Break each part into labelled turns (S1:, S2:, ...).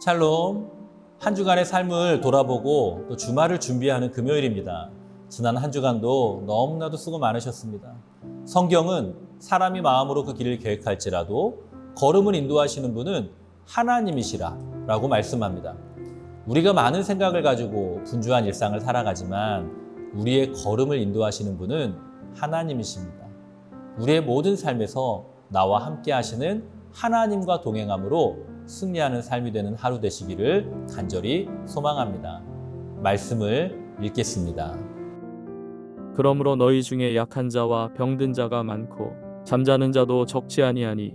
S1: 샬롬, 한 주간의 삶을 돌아보고 또 주말을 준비하는 금요일입니다. 지난 한 주간도 너무나도 수고 많으셨습니다. 성경은 사람이 마음으로 그 길을 계획할지라도 걸음을 인도하시는 분은 하나님이시라 라고 말씀합니다. 우리가 많은 생각을 가지고 분주한 일상을 살아가지만 우리의 걸음을 인도하시는 분은 하나님이십니다. 우리의 모든 삶에서 나와 함께 하시는 하나님과 동행함으로 승리하는 삶이 되는 하루 되시기를 간절히 소망합니다. 말씀을 읽겠습니다.
S2: 그러므로 너희 중에 약한 자와 병든 자가 많고 잠자는 자도 적지 아니하니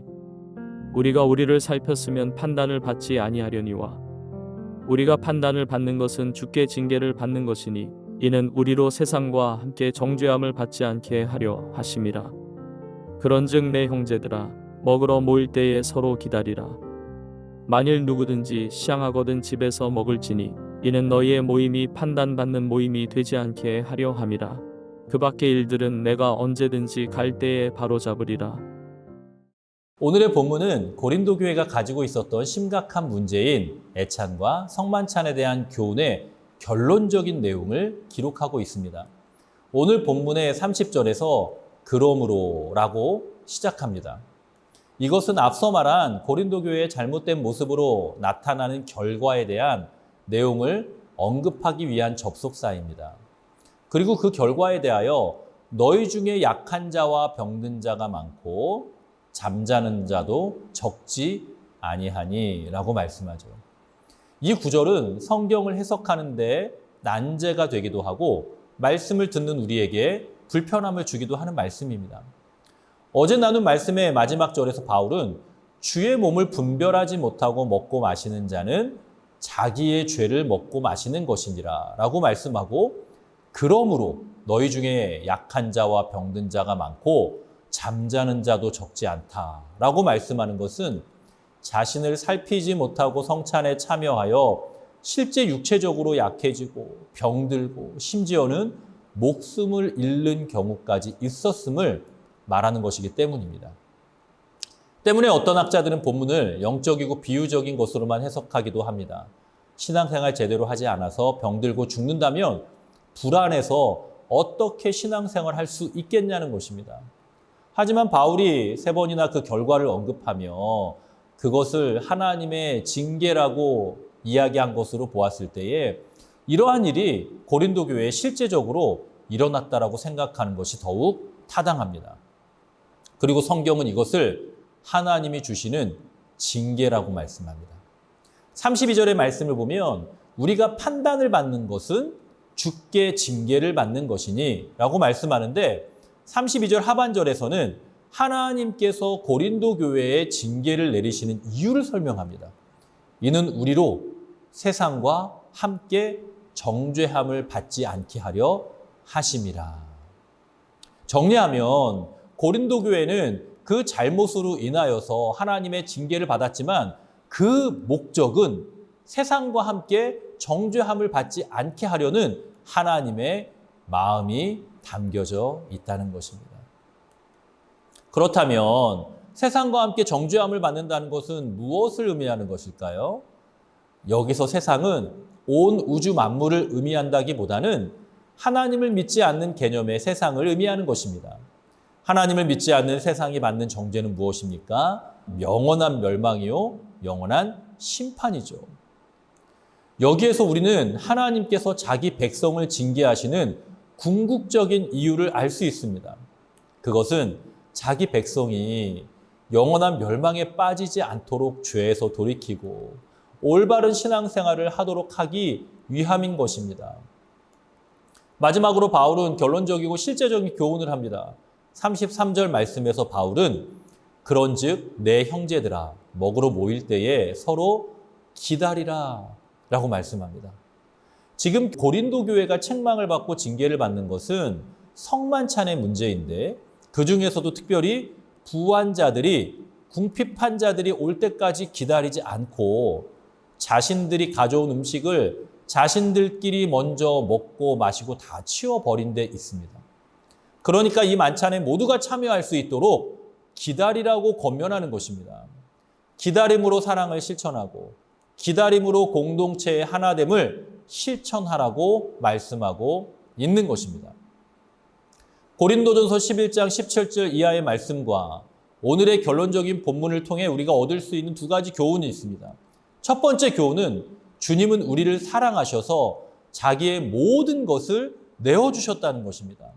S2: 우리가 우리를 살폈으면 판단을 받지 아니하려니와 우리가 판단을 받는 것은 주께 징계를 받는 것이니 이는 우리로 세상과 함께 정죄함을 받지 않게 하려 하심이라. 그런즉 내 형제들아 먹으러 모일 때에 서로 기다리라. 만일 누구든지 시향하거든 집에서 먹을지니 이는 너희의 모임이 판단받는 모임이 되지 않게 하려 함이라. 그 밖의 일들은 내가 언제든지 갈 때에 바로잡으리라.
S1: 오늘의 본문은 고린도 교회가 가지고 있었던 심각한 문제인 애찬과 성만찬에 대한 교훈의 결론적인 내용을 기록하고 있습니다. 오늘 본문의 30절에서 그러므로 라고 시작합니다. 이것은 앞서 말한 고린도 교회의 잘못된 모습으로 나타나는 결과에 대한 내용을 언급하기 위한 접속사입니다. 그리고 그 결과에 대하여 너희 중에 약한 자와 병든 자가 많고 잠자는 자도 적지 아니하니 라고 말씀하죠. 이 구절은 성경을 해석하는 데 난제가 되기도 하고 말씀을 듣는 우리에게 불편함을 주기도 하는 말씀입니다. 어제 나눈 말씀의 마지막 절에서 바울은 주의 몸을 분별하지 못하고 먹고 마시는 자는 자기의 죄를 먹고 마시는 것이니라 라고 말씀하고, 그러므로 너희 중에 약한 자와 병든 자가 많고 잠자는 자도 적지 않다라고 말씀하는 것은 자신을 살피지 못하고 성찬에 참여하여 실제 육체적으로 약해지고 병들고 심지어는 목숨을 잃는 경우까지 있었음을 말하는 것이기 때문입니다. 때문에 어떤 학자들은 본문을 영적이고 비유적인 것으로만 해석하기도 합니다. 신앙생활 제대로 하지 않아서 병들고 죽는다면 불안해서 어떻게 신앙생활 할 수 있겠냐는 것입니다. 하지만 바울이 3번이나 그 결과를 언급하며 그것을 하나님의 징계라고 이야기한 것으로 보았을 때에 이러한 일이 고린도 교회에 실제적으로 일어났다라고 생각하는 것이 더욱 타당합니다. 그리고 성경은 이것을 하나님이 주시는 징계라고 말씀합니다. 32절의 말씀을 보면 우리가 판단을 받는 것은 주께 징계를 받는 것이니 라고 말씀하는데 32절 하반절에서는 하나님께서 고린도 교회에 징계를 내리시는 이유를 설명합니다. 이는 우리로 세상과 함께 정죄함을 받지 않게 하려 하심이라. 정리하면 고린도 교회는 그 잘못으로 인하여서 하나님의 징계를 받았지만 그 목적은 세상과 함께 정죄함을 받지 않게 하려는 하나님의 마음이 담겨져 있다는 것입니다. 그렇다면 세상과 함께 정죄함을 받는다는 것은 무엇을 의미하는 것일까요? 여기서 세상은 온 우주 만물을 의미한다기보다는 하나님을 믿지 않는 개념의 세상을 의미하는 것입니다. 하나님을 믿지 않는 세상이 받는 정죄는 무엇입니까? 영원한 멸망이요, 영원한 심판이죠. 여기에서 우리는 하나님께서 자기 백성을 징계하시는 궁극적인 이유를 알 수 있습니다. 그것은 자기 백성이 영원한 멸망에 빠지지 않도록 죄에서 돌이키고 올바른 신앙생활을 하도록 하기 위함인 것입니다. 마지막으로 바울은 결론적이고 실제적인 교훈을 합니다. 33절 말씀에서 바울은 그런즉 내 형제들아 먹으러 모일 때에 서로 기다리라 라고 말씀합니다. 지금 고린도 교회가 책망을 받고 징계를 받는 것은 성만찬의 문제인데 그 중에서도 특별히 부한 자들이 궁핍한 자들이 올 때까지 기다리지 않고 자신들이 가져온 음식을 자신들끼리 먼저 먹고 마시고 다 치워버린 데 있습니다. 그러니까 이 만찬에 모두가 참여할 수 있도록 기다리라고 권면하는 것입니다. 기다림으로 사랑을 실천하고 기다림으로 공동체의 하나됨을 실천하라고 말씀하고 있는 것입니다. 고린도전서 11장 17절 이하의 말씀과 오늘의 결론적인 본문을 통해 우리가 얻을 수 있는 두 가지 교훈이 있습니다. 첫 번째 교훈은 주님은 우리를 사랑하셔서 자기의 모든 것을 내어주셨다는 것입니다.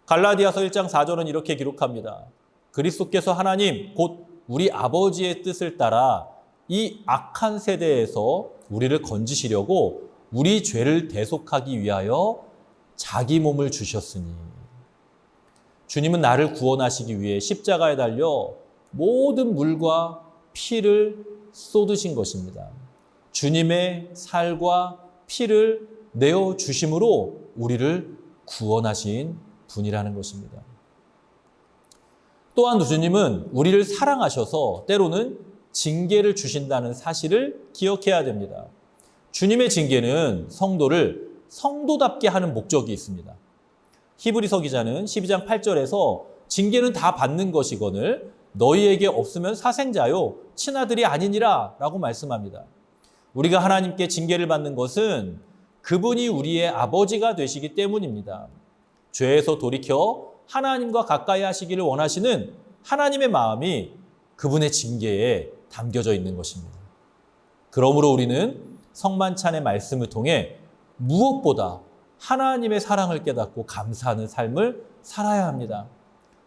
S1: 갈라디아서 1장 4절은 이렇게 기록합니다. 그리스도께서 하나님 곧 우리 아버지의 뜻을 따라 이 악한 세대에서 우리를 건지시려고 우리 죄를 대속하기 위하여 자기 몸을 주셨으니. 주님은 나를 구원하시기 위해 십자가에 달려 모든 물과 피를 쏟으신 것입니다. 주님의 살과 피를 내어주심으로 우리를 구원하신 분이라는 것입니다. 또한 주님은 우리를 사랑하셔서 때로는 징계를 주신다는 사실을 기억해야 됩니다. 주님의 징계는 성도를 성도답게 하는 목적이 있습니다. 히브리서 기자는 12장 8절에서 징계는 다 받는 것이거늘 너희에게 없으면 사생자요 친아들이 아니니라 라고 말씀합니다. 우리가 하나님께 징계를 받는 것은 그분이 우리의 아버지가 되시기 때문입니다. 죄에서 돌이켜 하나님과 가까이 하시기를 원하시는 하나님의 마음이 그분의 징계에 담겨져 있는 것입니다. 그러므로 우리는 성만찬의 말씀을 통해 무엇보다 하나님의 사랑을 깨닫고 감사하는 삶을 살아야 합니다.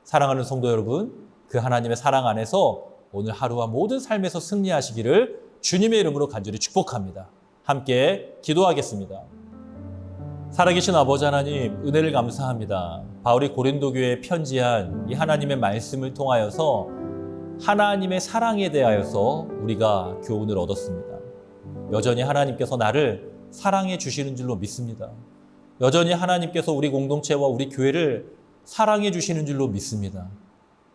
S1: 사랑하는 성도 여러분, 그 하나님의 사랑 안에서 오늘 하루와 모든 삶에서 승리하시기를 주님의 이름으로 간절히 축복합니다. 함께 기도하겠습니다. 살아계신 아버지 하나님, 은혜를 감사합니다. 바울이 고린도 교회에 편지한 이 하나님의 말씀을 통하여서 하나님의 사랑에 대하여서 우리가 교훈을 얻었습니다. 여전히 하나님께서 나를 사랑해 주시는 줄로 믿습니다. 여전히 하나님께서 우리 공동체와 우리 교회를 사랑해 주시는 줄로 믿습니다.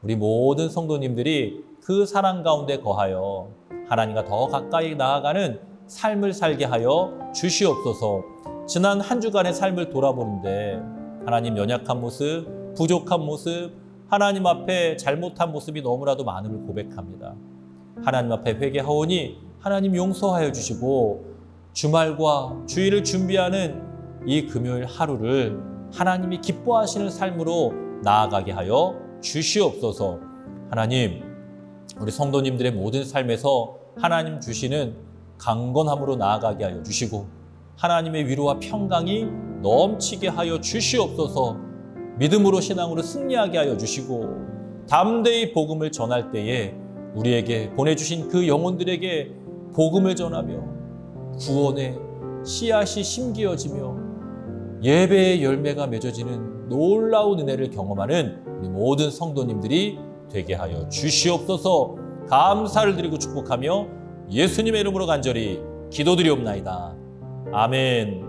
S1: 우리 모든 성도님들이 그 사랑 가운데 거하여 하나님과 더 가까이 나아가는 삶을 살게 하여 주시옵소서. 지난 한 주간의 삶을 돌아보는데 하나님 연약한 모습, 부족한 모습, 하나님 앞에 잘못한 모습이 너무나도 많음을 고백합니다. 하나님 앞에 회개하오니 하나님 용서하여 주시고 주말과 주일을 준비하는 이 금요일 하루를 하나님이 기뻐하시는 삶으로 나아가게 하여 주시옵소서. 하나님, 우리 성도님들의 모든 삶에서 하나님 주시는 강건함으로 나아가게 하여 주시고 하나님의 위로와 평강이 넘치게 하여 주시옵소서. 믿음으로 신앙으로 승리하게 하여 주시고 담대히 복음을 전할 때에 우리에게 보내주신 그 영혼들에게 복음을 전하며 구원의 씨앗이 심기어지며 예배의 열매가 맺어지는 놀라운 은혜를 경험하는 우리 모든 성도님들이 되게 하여 주시옵소서. 감사를 드리고 축복하며 예수님의 이름으로 간절히 기도드리옵나이다. 아멘.